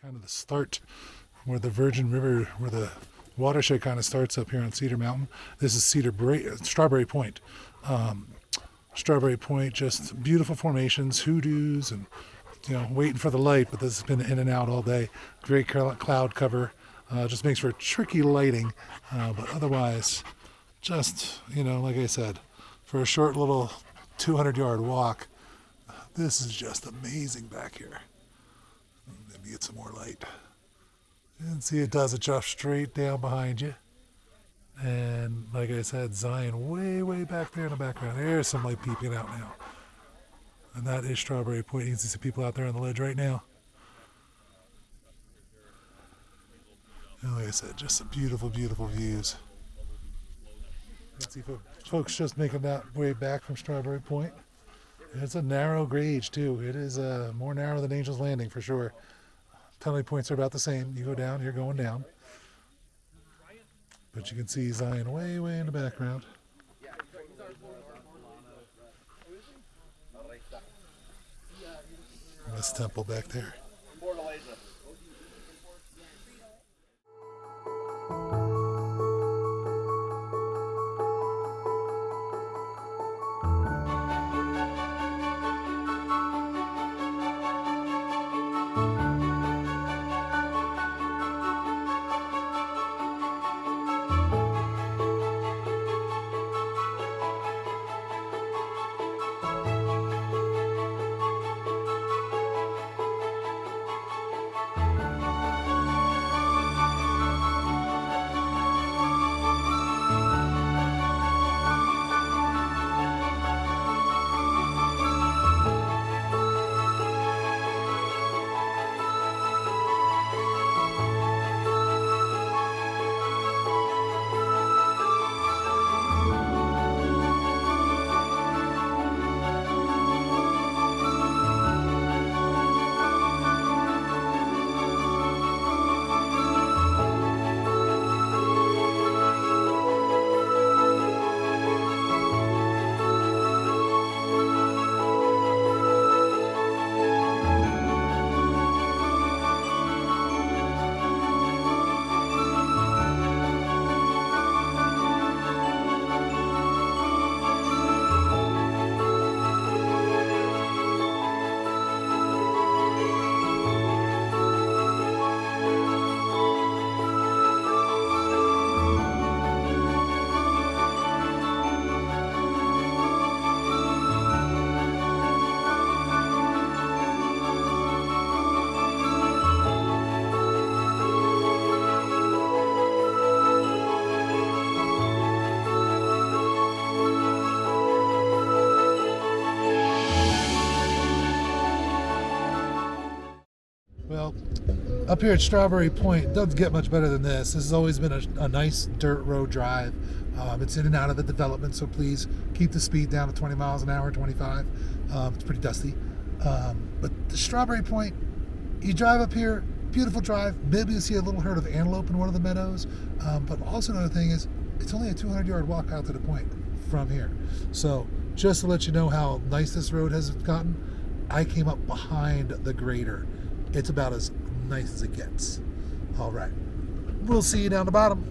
kind of the start where the Virgin River, where the watershed kind of starts up here on Cedar Mountain. This is Strawberry Point. Strawberry Point, just beautiful formations, hoodoos, and waiting for the light, but this has been in and out all day. Great cloud cover, just makes for tricky lighting, but otherwise, just, like I said, for a short little 200-yard walk, this is just amazing back here. Maybe get some more light. And see, it does it drop straight down behind you. And like I said, Zion way back there in the background. There's some light peeping out now. And that is Strawberry Point. You can see some people out there on the ledge right now. And like I said, just some beautiful views. You can see folks just making that way back from Strawberry Point. And it's a narrow grade too. It is more narrow than Angel's Landing for sure. Penalty points are about the same. You go down, you're going down. But you can see Zion way in the background. And this temple back there. Up here at Strawberry Point, doesn't get much better than this. This has always been a nice dirt road drive. It's in and out of the development, so please keep the speed down to 20 miles an hour, 25. It's pretty dusty. But the Strawberry Point, you drive up here, beautiful drive. Maybe you see a little herd of antelope in one of the meadows. But also another thing is, it's only a 200-yard walk out to the point from here. So just to let you know how nice this road has gotten, I came up behind the grader. It's about as nice as it gets. All right, we'll see you down the bottom.